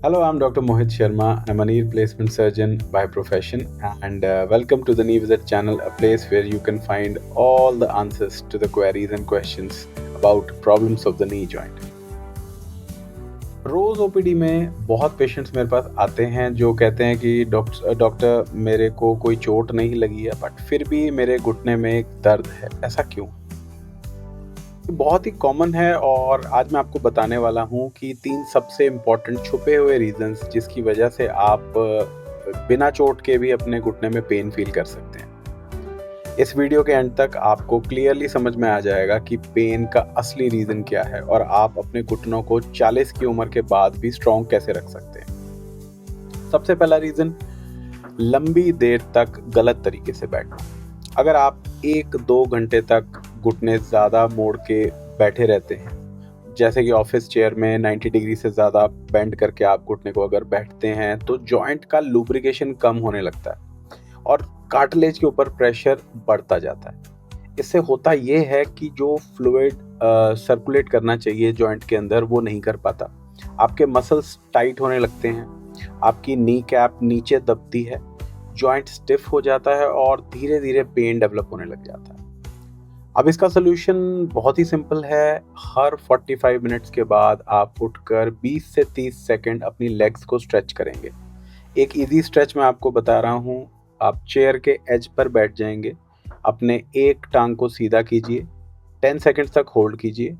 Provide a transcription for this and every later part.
Hello, I'm Dr. Mohit Sharma. I'm a knee replacement surgeon by profession, and welcome to the Knee Visit channel, a place where you can find all the answers to the queries and questions about problems of the knee joint. रोज OPD में बहुत patients मेरे पास आते हैं जो कहते हैं कि डॉक्टर मेरे को कोई चोट नहीं लगी है बट फिर भी मेरे घुटने में एक दर्द है, ऐसा क्यों? बहुत ही कॉमन है और आज मैं आपको बताने वाला हूँ कि 3 सबसे इम्पोर्टेंट छुपे हुए रीज़न्स जिसकी वजह से आप बिना चोट के भी अपने घुटने में पेन फ़ील कर सकते हैं। इस वीडियो के एंड तक आपको क्लियरली समझ में आ जाएगा कि पेन का असली रीज़न क्या है और आप अपने घुटनों को 40 की उम्र के बाद भी स्ट्रॉन्ग कैसे रख सकते हैं। सबसे पहला रीज़न, लंबी देर तक गलत तरीके से बैठना। अगर आप 1-2 घंटे तक घुटने ज़्यादा मोड़ के बैठे रहते हैं, जैसे कि ऑफिस चेयर में 90 डिग्री से ज़्यादा बेंड करके आप घुटने को अगर बैठते हैं तो जॉइंट का लुब्रिकेशन कम होने लगता है और कार्टिलेज के ऊपर प्रेशर बढ़ता जाता है। इससे होता ये है कि जो फ्लूइड सर्कुलेट करना चाहिए जॉइंट के अंदर वो नहीं कर पाता। आपके मसल्स टाइट होने लगते हैं, आपकी नी कैप नीचे दबती है, जॉइंट स्टिफ हो जाता है और धीरे धीरे पेन डेवलप होने लग जाता है। अब इसका सोल्यूशन बहुत ही सिंपल है। हर 45 मिनट्स के बाद आप उठकर 20 से 30 सेकंड अपनी लेग्स को स्ट्रेच करेंगे। एक इजी स्ट्रेच मैं आपको बता रहा हूँ। आप चेयर के एज पर बैठ जाएंगे, अपने एक टांग को सीधा कीजिए, 10 सेकंड्स तक होल्ड कीजिए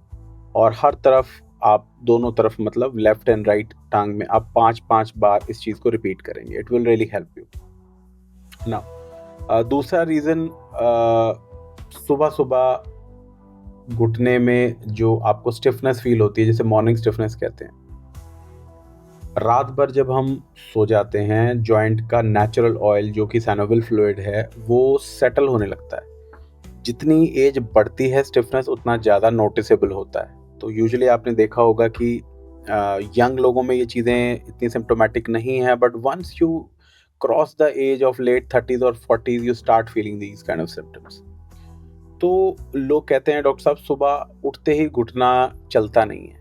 और हर तरफ आप दोनों तरफ मतलब लेफ्ट एंड राइट टांग में आप 5-5 बार इस चीज़ को रिपीट करेंगे। It will really help you. Now दूसरा रीज़न, सुबह सुबह घुटने में जो आपको स्टिफनेस फील होती है, जैसे मॉर्निंग स्टिफनेस कहते हैं। रात भर जब हम सो जाते हैं, जॉइंट का नेचुरल ऑयल जो कि सैनोविल फ्लूइड है वो सेटल होने लगता है। जितनी एज बढ़ती है स्टिफनेस उतना ज़्यादा नोटिसेबल होता है। तो यूजुअली आपने देखा होगा कि यंग लोगों में ये चीज़ें इतनी सिम्प्टोमेटिक नहीं है, but once you cross the age of late 30s और 40s you start feeling these kind of symptoms. तो लोग कहते हैं डॉक्टर साहब सुबह उठते ही घुटना चलता नहीं है।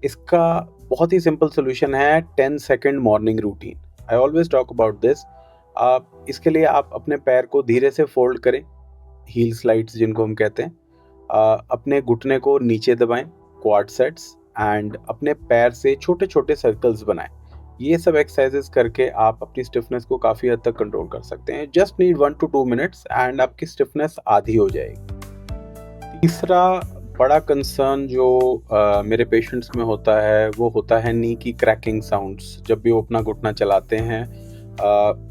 इसका बहुत ही सिंपल सोल्यूशन है 10 second morning routine. I always talk about this. इसके लिए आप अपने पैर को धीरे से फोल्ड करें, हील स्लाइड्स जिनको हम कहते हैं। अपने घुटने को नीचे दबाएं, क्वाड सेट्स, एंड अपने पैर से छोटे छोटे सर्कल्स बनाएं। ये सब एक्सरसाइजेस करके आप अपनी स्टिफनेस को काफ़ी हद तक कंट्रोल कर सकते हैं। Just need 1 to 2 minutes and आपकी स्टिफनेस आधी हो जाएगी। तीसरा बड़ा कंसर्न जो मेरे पेशेंट्स में होता है वो होता है नी की क्रैकिंग साउंड्स। जब भी वो अपना घुटना चलाते हैं,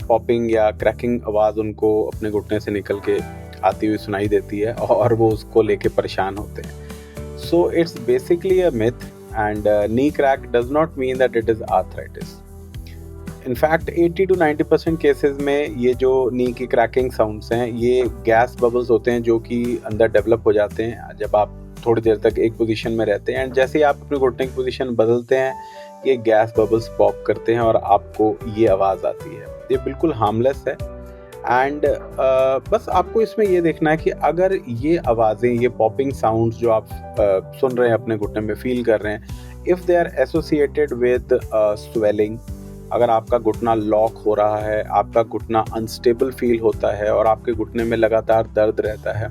पॉपिंग या क्रैकिंग आवाज़ उनको अपने घुटने से निकल के आती हुई सुनाई देती है और वो उसको लेके परेशान होते हैं। So it's basically a myth and knee crack does not mean that it is arthritis. In fact 80 to 90% cases में ये जो नी की क्रैकिंग साउंड्स हैं ये गैस बबल्स होते हैं जो कि अंदर डेवलप हो जाते हैं जब आप थोड़ी देर तक एक पोजीशन में रहते हैं, एंड जैसे ही आप अपने घुटने की पोजीशन बदलते हैं ये गैस बबल्स पॉप करते हैं और आपको ये आवाज़ आती है। ये बिल्कुल हार्मलेस है एंड बस आपको इसमें ये देखना है कि अगर ये आवाज़ें, ये पॉपिंग साउंड्स जो आप सुन रहे हैं अपने घुटने में फील कर रहे हैं, if they are associated with swelling, अगर आपका घुटना लॉक हो रहा है, आपका घुटना अनस्टेबल फील होता है और आपके घुटने में लगातार दर्द रहता है,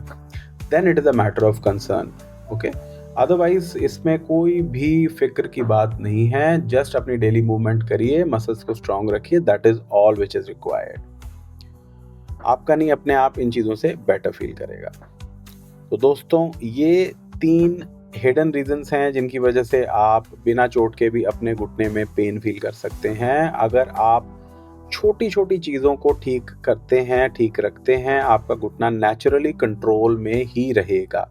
then it is a matter of concern. Okay, otherwise इसमें कोई भी फिक्र की बात नहीं है। जस्ट अपनी डेली मूवमेंट करिए, मसल्स को स्ट्रॉन्ग रखिए, that is all which is required. आपका नहीं अपने आप इन चीज़ों से बेटर फील करेगा। तो दोस्तों ये 3 हिडन रीजंस हैं जिनकी वजह से आप बिना चोट के भी अपने घुटने में पेन फील कर सकते हैं। अगर आप छोटी छोटी चीज़ों को ठीक करते हैं, ठीक रखते हैं, आपका घुटना नेचुरली कंट्रोल में ही रहेगा।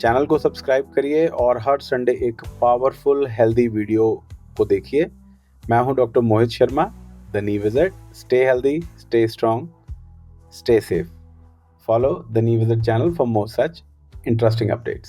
चैनल को सब्सक्राइब करिए और हर संडे एक पावरफुल हेल्दी वीडियो को देखिए। मैं हूं doctor Mohit Sharma, the knee visit. Stay healthy, stay strong, stay safe. Follow the Knee Visit channel for more such interesting updates.